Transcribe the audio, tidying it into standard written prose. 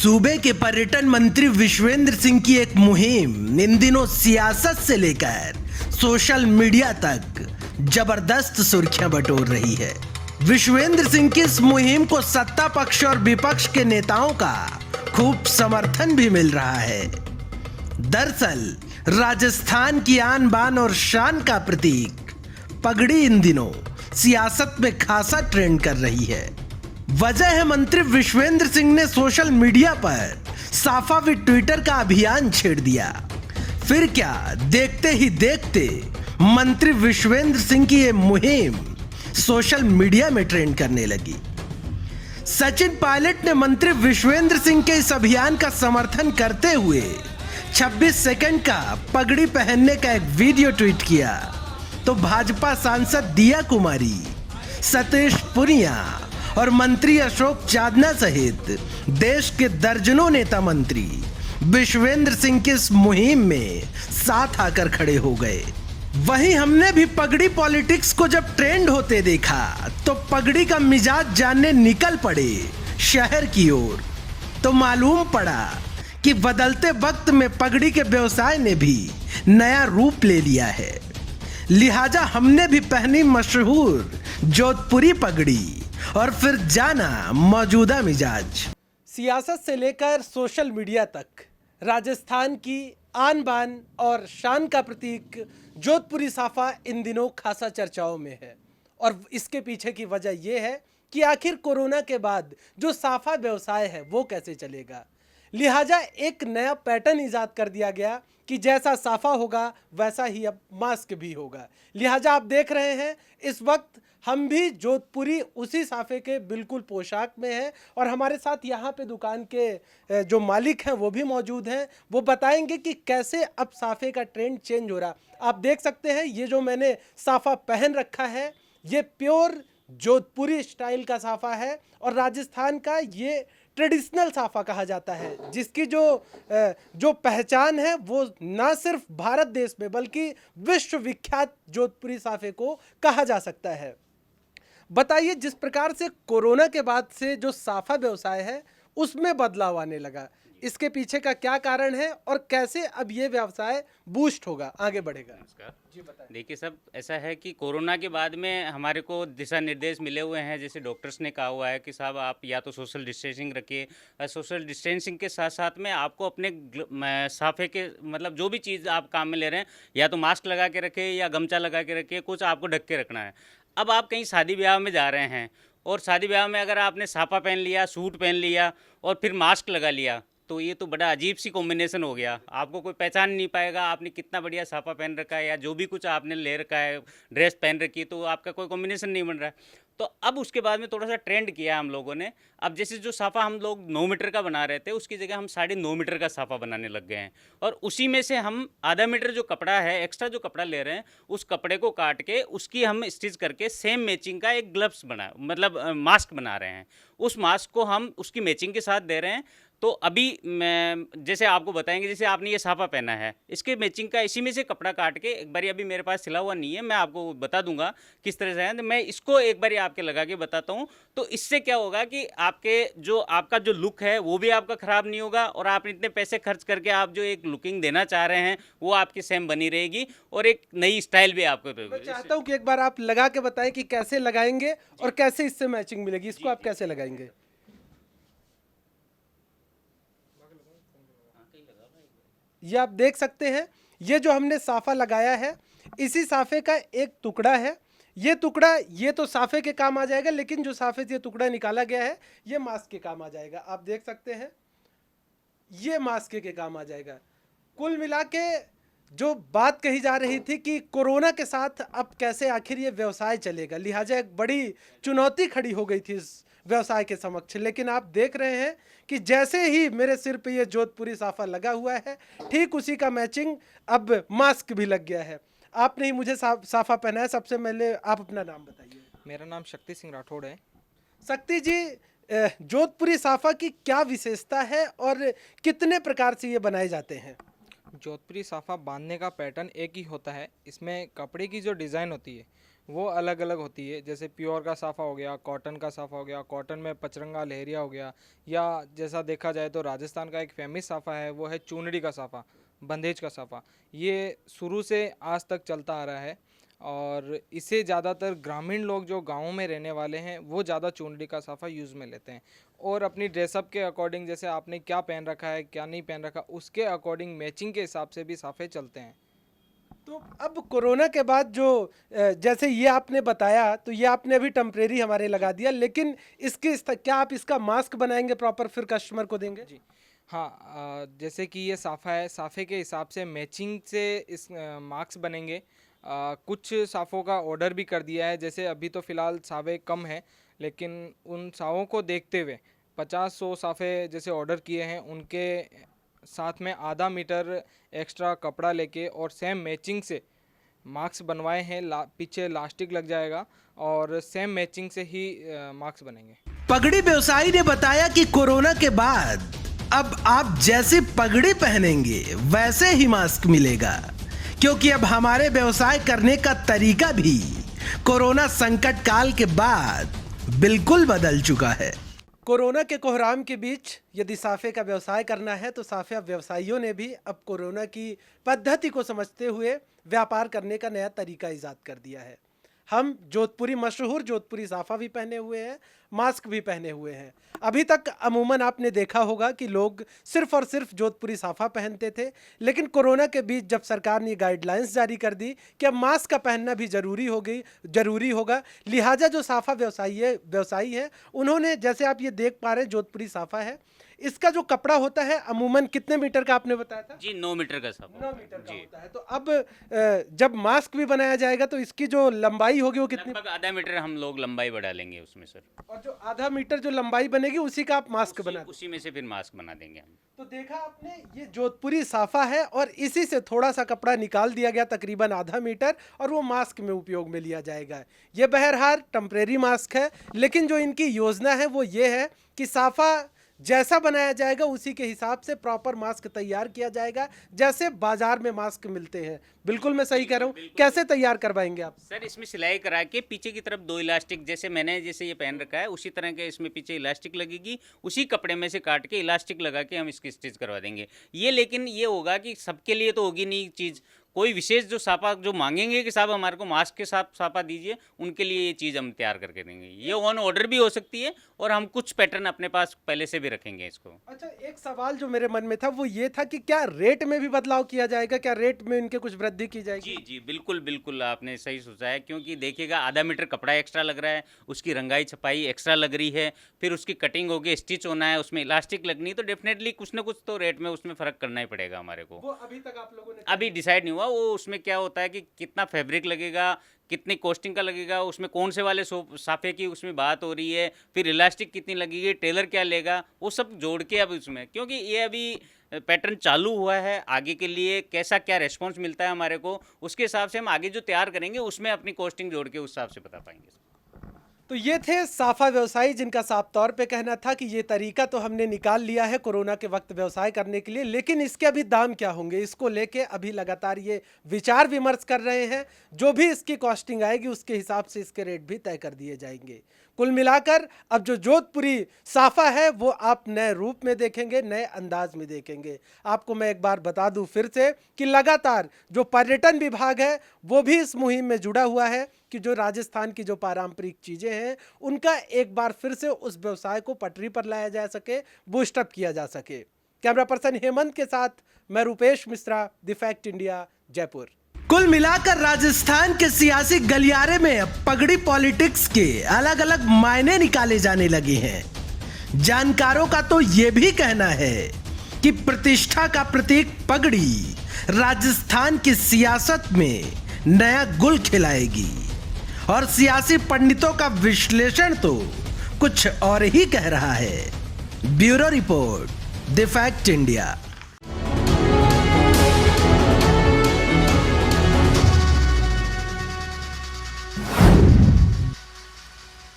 सूबे के पर्यटन मंत्री विश्वेंद्र सिंह की एक मुहिम इन दिनों सियासत से लेकर सोशल मीडिया तक जबरदस्त सुर्खियां बटोर रही है। विश्वेंद्र सिंह की इस मुहिम को सत्ता पक्ष और विपक्ष के नेताओं का खूब समर्थन भी मिल रहा है। दरअसल राजस्थान की आन बान और शान का प्रतीक पगड़ी इन दिनों सियासत में खासा ट्रेंड कर रही है। वजह है मंत्री विश्वेंद्र सिंह ने सोशल मीडिया पर साफा विद ट्विटर का अभियान छेड़ दिया। फिर क्या, देखते ही देखते मंत्री विश्वेंद्र सिंह की यह मुहिम सोशल मीडिया में ट्रेंड करने लगी। सचिन पायलट ने मंत्री विश्वेंद्र सिंह के इस अभियान का समर्थन करते हुए 26 सेकंड का पगड़ी पहनने का एक वीडियो ट्वीट किया, तो भाजपा सांसद दिया कुमारी, सतीश पुनिया और मंत्री अशोक चांदना सहित देश के दर्जनों नेता मंत्री विश्वेंद्र सिंह की इस मुहिम में साथ आकर खड़े हो गए। वहीं हमने भी पगड़ी पॉलिटिक्स को जब ट्रेंड होते देखा तो पगड़ी का मिजाज जानने निकल पड़े शहर की ओर, तो मालूम पड़ा कि बदलते वक्त में पगड़ी के व्यवसाय ने भी नया रूप ले लिया है। लिहाजा हमने भी पहनी मशहूर जोधपुरी पगड़ी और फिर जाना मौजूदा मिजाज। सियासत से लेकर सोशल मीडिया तक राजस्थान की आन बान और शान का प्रतीक जोधपुरी साफा इन दिनों खासा चर्चाओं में है। और इसके पीछे की वजह यह है कि आखिर कोरोना के बाद जो साफा व्यवसाय है वो कैसे चलेगा। लिहाजा एक नया पैटर्न इजाद कर दिया गया कि जैसा साफा होगा वैसा ही अब मास्क भी होगा। लिहाजा आप देख रहे हैं इस वक्त हम भी जोधपुरी उसी साफे के बिल्कुल पोशाक में हैं और हमारे साथ यहाँ पे दुकान के जो मालिक हैं वो भी मौजूद हैं। वो बताएंगे कि कैसे अब साफे का ट्रेंड चेंज हो रहा। आप देख सकते हैं ये जो मैंने साफा पहन रखा है ये प्योर जोधपुरी स्टाइल का साफा है और राजस्थान का ये ट्रेडिशनल साफा कहा जाता है, जिसकी जो पहचान है वो ना सिर्फ भारत देश में बल्कि विश्व विख्यात जोधपुरी साफे को कहा जा सकता है। बताइए, जिस प्रकार से कोरोना के बाद से जो साफा व्यवसाय है उसमें बदलाव आने लगा, इसके पीछे का क्या कारण है और कैसे अब ये व्यवसाय बूस्ट होगा, आगे बढ़ेगा? जी बताइए। देखिए सब ऐसा है कि कोरोना के बाद में हमारे को दिशा निर्देश मिले हुए हैं। जैसे डॉक्टर्स ने कहा हुआ है कि साहब आप या तो सोशल डिस्टेंसिंग रखिए, सोशल डिस्टेंसिंग के साथ साथ में आपको अपने साफे के मतलब जो भी चीज़ आप काम में ले रहे हैं या तो मास्क लगा के रखें या गमछा लगा के रखिए, कुछ आपको ढक के रखना है। अब आप कहीं शादी ब्याह में जा रहे हैं और शादी ब्याह में अगर आपने साफा पहन लिया, सूट पहन लिया और फिर मास्क लगा लिया तो ये तो बड़ा अजीब सी कॉम्बिनेशन हो गया। आपको कोई पहचान नहीं पाएगा आपने कितना बढ़िया साफा पहन रखा है या जो भी कुछ आपने ले रखा है, ड्रेस पहन रखी है, तो आपका कोई कॉम्बिनेशन नहीं बन रहा है। तो अब उसके बाद में थोड़ा सा ट्रेंड किया हम लोगों ने। अब जैसे जो साफा हम लोग 9 मीटर का बना रहे थे उसकी जगह हम 9.5 मीटर का साफा बनाने लग गए हैं और उसी में से हम आधा मीटर जो कपड़ा है, एक्स्ट्रा जो कपड़ा ले रहे हैं, उस कपड़े को काट के उसकी हम स्टिच करके सेम मैचिंग का एक ग्लव्स बना मतलब मास्क बना रहे हैं। उस मास्क को हम उसकी मैचिंग के साथ दे रहे हैं। तो अभी मैं जैसे आपको बताएंगे, जैसे आपने ये साफा पहना है इसके मैचिंग का इसी में से कपड़ा काट के एक बारी, अभी मेरे पास सिला हुआ नहीं है, मैं आपको बता दूंगा किस तरह से है, तो मैं इसको एक बारी आपके लगा के बताता हूँ। तो इससे क्या होगा कि आपका जो लुक है वो भी आपका ख़राब नहीं होगा और आप इतने पैसे खर्च करके आप जो एक लुकिंग देना चाह रहे हैं वो आपकी सेम बनी रहेगी और एक नई स्टाइल भी आपको। मैं चाहता हूँ कि एक बार आप लगा के बताएं कि कैसे लगाएंगे और कैसे इससे मैचिंग मिलेगी। इसको आप कैसे लगाएंगे? ये आप देख सकते हैं, ये जो हमने साफा लगाया है इसी साफे का एक टुकड़ा है। ये टुकड़ा ये तो साफे के काम आ जाएगा, लेकिन जो साफे से ये टुकड़ा निकाला गया है ये मास्क के काम आ जाएगा। आप देख सकते हैं ये मास्क के काम आ जाएगा। कुल मिला के जो बात कही जा रही थी कि कोरोना के साथ अब कैसे आखिर ये व्यवसाय चलेगा, लिहाजा एक बड़ी चुनौती खड़ी हो गई थी इस व्यवसाय के समक्ष। लेकिन आप देख रहे हैं कि जैसे ही मेरे सिर पे ये जोधपुरी साफा लगा हुआ है ठीक उसी का मैचिंग अब मास्क भी लग गया है। आपने ही मुझे साफा पहना है। सबसे पहले आप अपना नाम बताइए। मेरा नाम शक्ति सिंह राठौड़ है। शक्ति जी, जोधपुरी साफा की क्या विशेषता है और कितने प्रकार से ये बनाए जाते हैं? जोधपुरी साफा बांधने का पैटर्न एक ही होता है। इसमें कपड़े की जो डिज़ाइन होती है वो अलग अलग होती है। जैसे प्योर का साफ़ा हो गया, कॉटन का साफ़ा हो गया, कॉटन में पचरंगा लहरिया हो गया, या जैसा देखा जाए तो राजस्थान का एक फेमस साफ़ा है वो है चूनड़ी का साफ़ा, बंदेज का साफ़ा। ये शुरू से आज तक चलता आ रहा है और इसे ज़्यादातर ग्रामीण लोग जो गाँव में रहने वाले हैं वो ज़्यादा चूनड़ी का साफ़ा यूज़ में लेते हैं और अपनी ड्रेसअप के अकॉर्डिंग, जैसे आपने क्या पहन रखा है क्या नहीं पहन रखा, उसके अकॉर्डिंग मैचिंग के हिसाब से भी साफ़े चलते हैं। तो अब कोरोना के बाद जो जैसे ये आपने बताया, तो ये आपने अभी टेम्परेरी हमारे लगा दिया, लेकिन क्या आप इसका मास्क बनाएंगे प्रॉपर फिर कस्टमर को देंगे? जी हाँ, जैसे कि ये साफ़ा है, साफ़े के हिसाब से मैचिंग से इस मार्क्स बनेंगे। कुछ साफ़ों का ऑर्डर भी कर दिया है, जैसे अभी तो फ़िलहाल सावे कम हैं, लेकिन उन सावों को देखते हुए 50-100 साफ़े जैसे ऑर्डर किए हैं, उनके साथ में आधा मीटर एक्स्ट्रा कपड़ा लेके और सेम मैचिंग से मार्क्स बनवाए हैं। पीछे लास्टिक लग जाएगा और सेम मैचिंग से ही मार्क्स बनेंगे। पगड़ी व्यवसायी ने बताया कि कोरोना के बाद अब आप जैसे पगड़ी पहनेंगे वैसे ही मास्क मिलेगा, क्योंकि अब हमारे व्यवसाय करने का तरीका भी कोरोना संकट काल के बाद बिल्कुल बदल चुका है। कोरोना के कोहराम के बीच यदि साफे का व्यवसाय करना है तो साफे व्यवसायियों ने भी अब कोरोना की पद्धति को समझते हुए व्यापार करने का नया तरीका ईजाद कर दिया है। हम जोधपुरी मशहूर जोधपुरी साफा भी पहने हुए हैं, मास्क भी पहने हुए हैं। अभी तक अमूमन आपने देखा होगा कि लोग सिर्फ और सिर्फ जोधपुरी साफा पहनते थे, लेकिन कोरोना के बीच जब सरकार ने गाइडलाइंस जारी कर दी कि अब मास्क का पहनना भी जरूरी होगा, लिहाजा जो साफा व्यवसायी है उन्होंने, जैसे आप ये देख पा रहे हैं जोधपुरी साफा है, इसका जो कपड़ा होता है अमूमन कितने मीटर का आपने बताया था? जी 9 मीटर का साफा। 9 मीटर का होता है। तो अब जब मास्क भी बनाया जाएगा तो इसकी जो लंबाई होगी वो कितनी? लगभग आधा मीटर हम लोग लंबाई बढ़ा लेंगे उसमें सर। और जो आधा मीटर जो लंबाई बनेगी उसी का आप मास्क बना देंगे। उसी में से फिर मास्क बना देंगे हम। तो देखा आपने, ये जोधपुरी साफा है और इसी से थोड़ा सा कपड़ा निकाल दिया गया, तकरीबन आधा मीटर, और वो मास्क में उपयोग में लिया जाएगा। ये बहरहाल टेम्परेरी मास्क है, लेकिन जो इनकी योजना है वो ये है कि साफा जैसा बनाया जाएगा उसी के हिसाब से प्रॉपर मास्क तैयार किया जाएगा, जैसे बाजार में मास्क मिलते हैं। बिल्कुल मैं सही कह रहा हूँ? कैसे तैयार करवाएंगे आप? सर इसमें सिलाई करा के पीछे की तरफ 2 इलास्टिक, जैसे मैंने ये पहन रखा है उसी तरह के इसमें पीछे इलास्टिक लगेगी, उसी कपड़े में से काट के इलास्टिक लगा के हम इसकी स्टिच करवा देंगे। ये लेकिन ये होगा कि सबके लिए तो होगी नहीं चीज़, कोई विशेष जो सापा जो मांगेंगे कि साहब हमारे को मास्क के साथ सापा दीजिए, उनके लिए ये चीज़ हम तैयार करके देंगे। ये ऑन ऑर्डर भी हो सकती है और हम कुछ पैटर्न अपने पास पहले से भी रखेंगे इसको। अच्छा, एक सवाल जो मेरे मन में था वो ये था कि क्या रेट में भी बदलाव किया जाएगा? क्या रेट में इनके कुछ वृद्धि की जाएगी? जी बिल्कुल बिल्कुल, आपने सही सोचा है, क्योंकि देखिएगा आधा मीटर कपड़ा एक्स्ट्रा लग रहा है, उसकी रंगाई छपाई एक्स्ट्रा लग रही है, फिर उसकी कटिंग होगी, स्टिच होना है, उसमें इलास्टिक लगनी है, तो डेफिनेटली कुछ ना कुछ तो रेट में उसमें फ़र्क करना ही पड़ेगा हमारे को। वो अभी तक आप लोगों ने अभी डिसाइड नहीं हुआ, वो उसमें क्या होता है कि कितना फैब्रिक लगेगा, कितनी कॉस्टिंग का लगेगा, उसमें कौन से वाले साफे की उसमें बात हो रही है, फिर इलास्टिक कितनी लगेगी, टेलर क्या लेगा, वो सब जोड़ के अब उसमें, क्योंकि ये अभी पैटर्न चालू हुआ है, आगे के लिए कैसा क्या रेस्पॉन्स मिलता है हमारे को, उसके हिसाब से हम आगे जो तैयार करेंगे उसमें अपनी कॉस्टिंग जोड़ के उस हिसाब से बता पाएंगे। तो ये थे साफा व्यवसायी जिनका साफ तौर पे कहना था कि ये तरीका तो हमने निकाल लिया है कोरोना के वक्त व्यवसाय करने के लिए, लेकिन इसके अभी दाम क्या होंगे, इसको लेके अभी लगातार ये विचार विमर्श कर रहे हैं। जो भी इसकी कॉस्टिंग आएगी उसके हिसाब से इसके रेट भी तय कर दिए जाएंगे। कुल मिलाकर अब जो जोधपुरी साफा है वो आप नए रूप में देखेंगे, नए अंदाज में देखेंगे। आपको मैं एक बार बता दूं फिर से कि लगातार जो पर्यटन विभाग है वो भी इस मुहिम में जुड़ा हुआ है कि जो राजस्थान की जो पारंपरिक चीज़ें हैं उनका एक बार फिर से उस व्यवसाय को पटरी पर लाया जा सके, बूस्टअप किया जा सके। कैमरा पर्सन हेमंत के साथ मैं Rupesh Mishra, the fact India, Jaipur. कुल मिलाकर राजस्थान के सियासी गलियारे में पगड़ी पॉलिटिक्स के अलग अलग मायने निकाले जाने लगे हैं। जानकारों का तो यह भी कहना है कि प्रतिष्ठा का प्रतीक पगड़ी राजस्थान की सियासत में नया गुल खिलाएगी, और सियासी पंडितों का विश्लेषण तो कुछ और ही कह रहा है। Bureau report, the fact India.